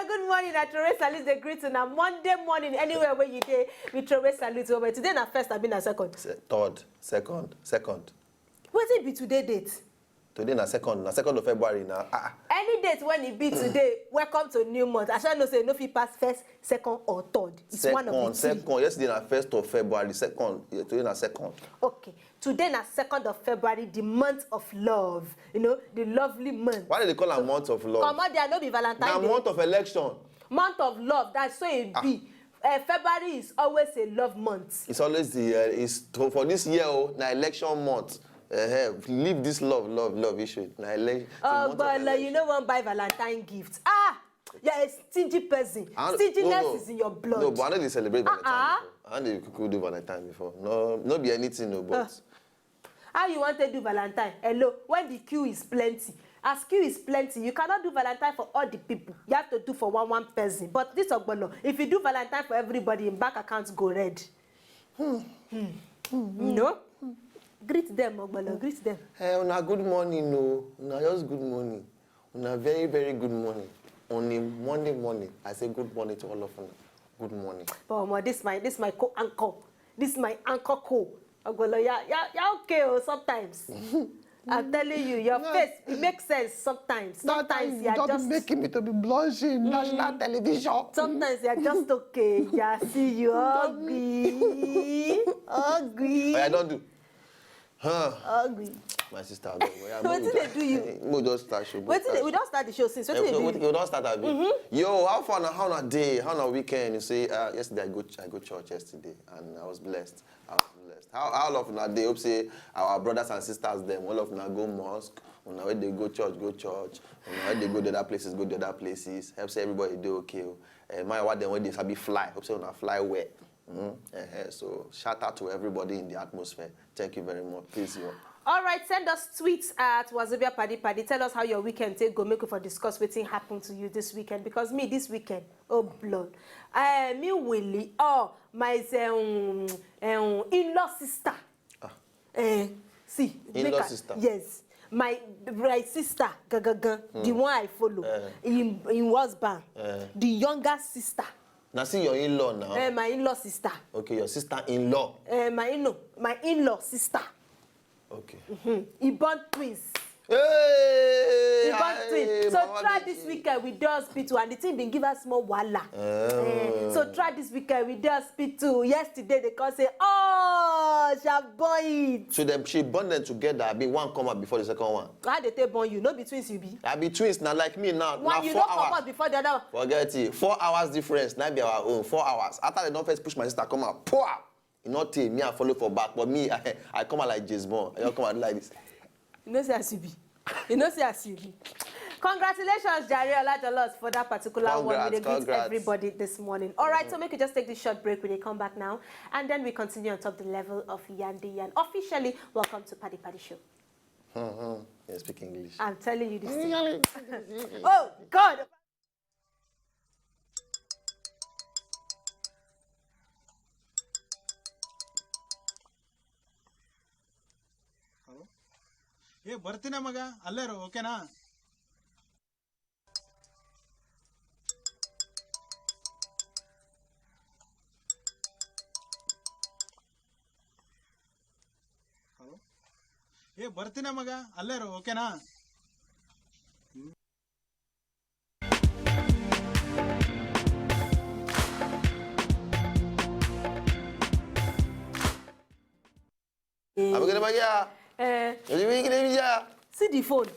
Good morning, I throw salute the greeting on Monday morning, anywhere where you day, we throw salute over. Today na first, I been a second. Third, second. What it be today date? Today na second of February now. Any date when it be today, welcome to new month. I shall not say no fit pass first, second or third. It's one of the three. Second. Yesterday na 1st of February, second. Today na second. Okay. Today na 2nd of February, the month of love. You know, the lovely month. Why do they call a month of love? Come on, there no be Valentine's Day. Month of election. Month of love. That's so it be. February is always a love month. It's always the for this year, na election month. Leave this love issue. But you know one buy Valentine gifts. You're a stingy person. Stinginess is in your blood. No, but I know they celebrate Valentine before. I know you could do Valentine before. No be anything, no, but. How you want to do Valentine? Hello, when the queue is plenty. As queue is plenty, you cannot do Valentine for all the people. You have to do for one person. But this Ogbono, if you do Valentine for everybody, in bank accounts go red. No? Greet them, Ogbono, greet them. Una good morning, no. Una just good morning. Una very, very good morning. On a Monday morning, I say good morning to all of you. Good morning. But this my co-anchor. This is my anchor co. Ogbono, yeah, okay, sometimes. I'm telling you, your face, it makes sense sometimes. Sometimes you're just making me to be blushing. National television. Sometimes you're just okay. Yeah, see you ugly. Ugly. I don't do. Ugly. My sister. What did they do you? We just start show. We don't start the show since. What did they do? We don't start that. Yo, how fun? How on a day? How on a weekend? You say yesterday I go church yesterday and I was blessed. How of na day? Hope say our brothers and sisters them. All of na go mosque. When they go church. When they go to other places, go to other places. Help say everybody do okay. My what them when they sabi fly. Hope say una fly well. So shout out to everybody in the atmosphere. Thank you very much. Please, you. All right, send us tweets at Wazobia Paddy. Tell us how your weekend take. Go make it for discuss what happened to you this weekend. Because me this weekend, oh blood. Me Willie, my in-law sister. See, in-law sister. Yes. My sister, the one I follow, in husband, the younger sister. Now see your in-law now. My in-law sister. Okay, your sister-in-law. My in-law sister. Okay. He born twins. Hey! He born twins. So try this weekend with the hospital, and the team been give us more wala. So try this weekend with the hospital. Yesterday they can say, she boy. So she born them together. I be one come out before the second one. How they take born you? No be twins you be. I be twins now like me now. One you 4 don't hours. come out before the other one. Forget it. 4 hours difference. Now be our own. 4 hours. After they don't first push my sister come out. Pow! You not take me, I follow for back, but me, I come out like James Bond. I don't come out like this. You know, say as you be. You know, say as you be. Congratulations, Jare Olajolos, for that particular one. We greet everybody this morning. All right, so make you just take this short break when they come back now, and then we continue on top the level of Yandi Yan. Officially, welcome to Paddy Show. You speak English. I'm telling you this thing. Oh, God! ಬರ್ತೀನ ಮಗ ಅಲ್ಲೇರು ಓಕೆನಾ ಬರ್ತೀನ ಮಗ ಅಲ್ಲೇರು ಓಕೆನಾ See the phone.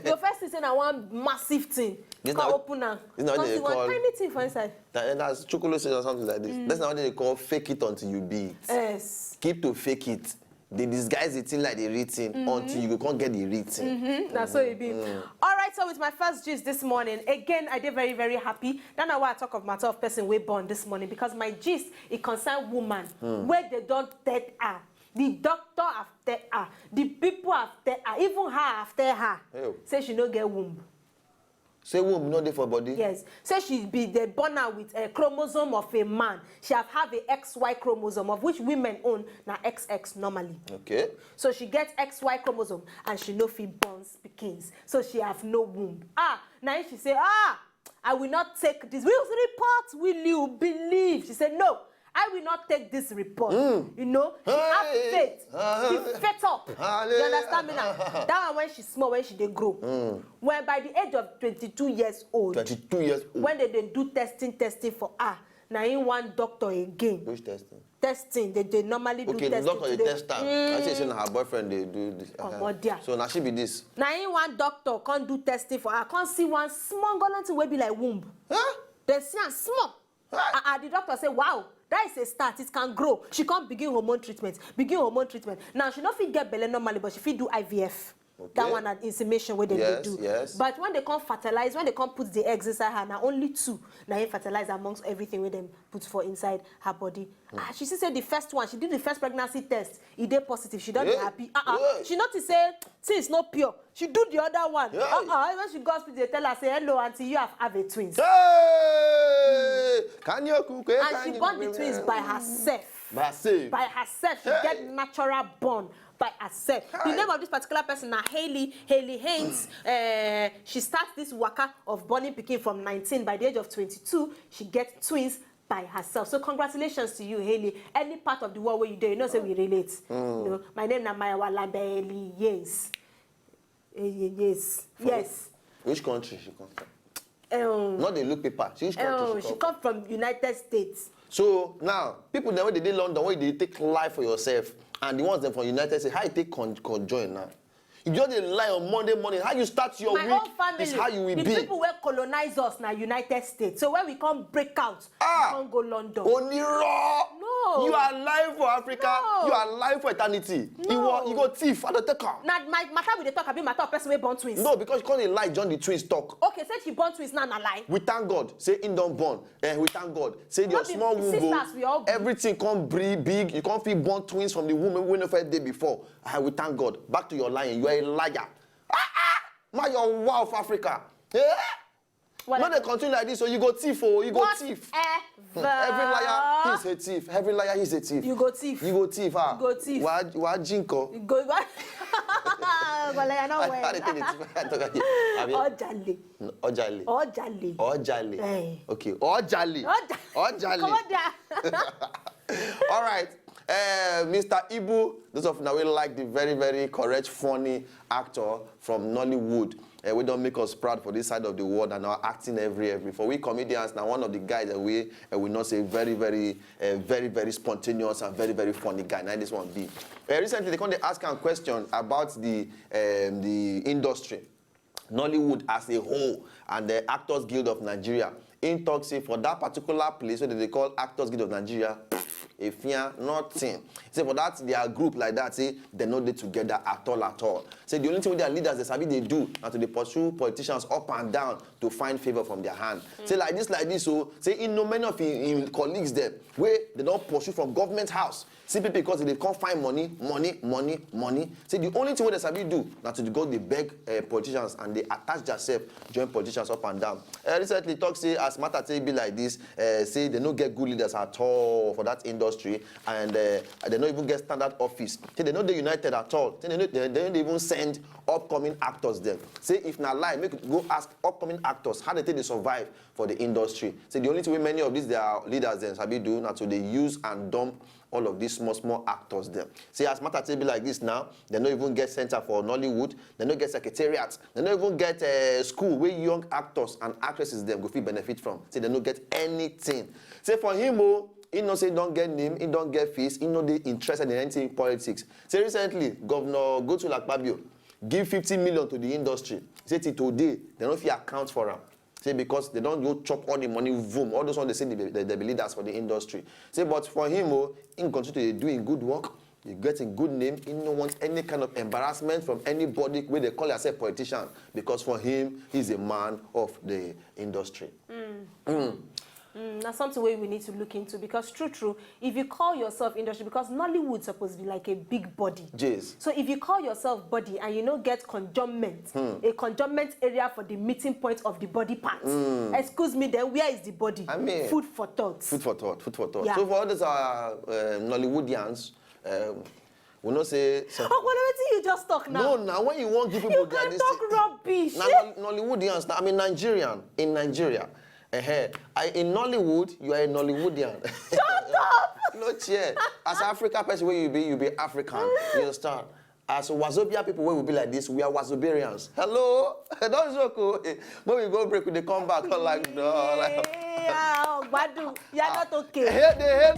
Your first thing is one massive thing. You can open now. This is what they call tiny thing for inside. That's chocolate or something like this. That's what they call fake it until you be it. Yes. Keep to fake it. They disguise the thing like the written until you can't get the written. That's what it be. All right, so with my first gist this morning, again, I did very, very happy. That's why I talk of matter of person we born this morning, because my gist, it concern woman, where they don't dead her. The doctor after her, the people after her, even her after her, say she no get womb. Say womb not there for body. Yes. Say she be the born her with a chromosome of a man. She have a XY chromosome, of which women own na XX normally. Okay. So she gets XY chromosome and she no fit born pickings. So she have no womb. Now she say, I will not take this. Will report, will you believe? She said, no, I will not take this report. You know, she have faith. She fed up. You understand me now? That one when she's small, when she dey grow. When by the age of 22 years old. 22 years old. When they do testing for her. Now in one doctor again. Which testing? Testing. They normally do testing. Okay, the doctor they test her. I say her boyfriend they do this. So now she be this. Now in one doctor can't do testing for her. Can't see one small golden will be like womb. They see her small. The doctor say, wow. That is a start. It can grow. She can't begin hormone treatment. Now, she not fit get belly normally, but she fit do IVF. Okay. That one at insemination where they do. Yes. But when they can't fertilize, when they can't put the eggs inside her, now only 2. Now you fertilize amongst everything where them put for inside her body. She said the first one, she did the first pregnancy test. It did positive. She don't be happy. She noticed say it's not pure. She do the other one. When she goes to the tell her, say, hello, auntie, you have a twins. Hey! Can you cook? And she born the twins by herself. By herself. She get natural born by herself. The name of this particular person is Hailey Haynes. She starts this waka of born pikin from 19. By the age of 22, she gets twins by herself. So congratulations to you, Hailey. Any part of the world where you do, you know, say we relate. You know, my name is Maiwa Labeli. Yes. Yes. Which country she come from? Not the look paper. Which country she come from United States. So now, people that when they did London, when they take life for yourself, and the ones them from United States, how you take conjoin now? You just lie on Monday morning. How you start your week is how you will be. The people who colonize us now, United States. So when we come break out, we can't go London. Only raw. No. You are alive for Africa. No. You are alive for eternity. No. You go thief. I don't take her. Now my matter with the talk about matter of person who born twins. No, because you can't lie. John the twins talk. Okay, say she born twins now, not lie. We thank God. Say in don't born. We thank God. Say your small womb. Everything can't be big. You can't feel born twins from the woman we never day before. We thank God. Back to your lying. You are a liar. My your wow of Africa. When they continue like this, so you go thief, you go thief. Every liar, he's a thief. Every liar, he's a thief. You go thief. You go thief, You go thief. Why jinko? You go what? Ojale. Okay. Ojale. Come on there. All right. Mr. Ibu, those of you now will like the very, very correct, funny actor from Nollywood. We don't make us proud for this side of the world and are acting every. For we comedians, now one of the guys that we will not say very, very spontaneous and very, very funny guy. Now this one be. Recently, they ask a question about the industry, Nollywood as a whole, and the Actors Guild of Nigeria. In talk say for that particular place, what they call Actors Guild of Nigeria, if you're nothing. Say for that, their group like that, say they're not there together at all. Say the only thing with their leaders, they do, and to they pursue politicians up and down to find favor from their hand. Say like this, so say in no many of his colleagues there, where they don't pursue from government house, simply because they can't find money. Say the only thing what they sabi do, now to go they beg politicians and they attach themselves, join politicians up and down. Recently talk say as matter say be like this, say they don't get good leaders at all for that industry, and they don't even get standard office. Say they don't they united at all. Say they don't even send upcoming actors there. Say if not lie, make go ask upcoming actors how they take they survive for the industry. Say the only thing many of these their leaders then sabi do now to they use and dump all of these small actors there. See, as matter to be like this now, they don't even get center for Nollywood, they don't get secretariats, they don't even get school where young actors and actresses them go feel benefit from. See, they don't get anything. Say for him, he no say don't get name, he don't get fees, he no they interested in anything in politics. Say recently, Governor Godswill Akpabio give 50 million to the industry. Say till today, they don't feel account for him. Say because they don't go chop all the money, boom, all those ones they say they be leaders for the industry. Say but for him, he continue to doing good work, he getting good name, he don't want any kind of embarrassment from anybody where they call themselves politician, because for him, he's a man of the industry. That's something we need to look into, because true, if you call yourself industry, because Nollywood supposed to be like a big body. Jeez. So if you call yourself body and you don't get conjuncment, a conjuncment area for the meeting point of the body parts, excuse me, then where is the body? I mean, food for thought. Food for thought. Yeah. So for all these Nollywoodians, we not say. Oh, what you just talk now? No, now when you want to give people you can talk rubbish. Now Nollywoodians. I mean Nigerian in Nigeria. In Nollywood, you are a Nollywoodian. Shut up! No, chair. As Africa person, where you be African. You understand? As Wazobia people, where we be like this, we are Wazobarians. Hello, that's so cool. When we go break, we they come back. I'm like, no. Yeah, Badu, you're not okay. Hey,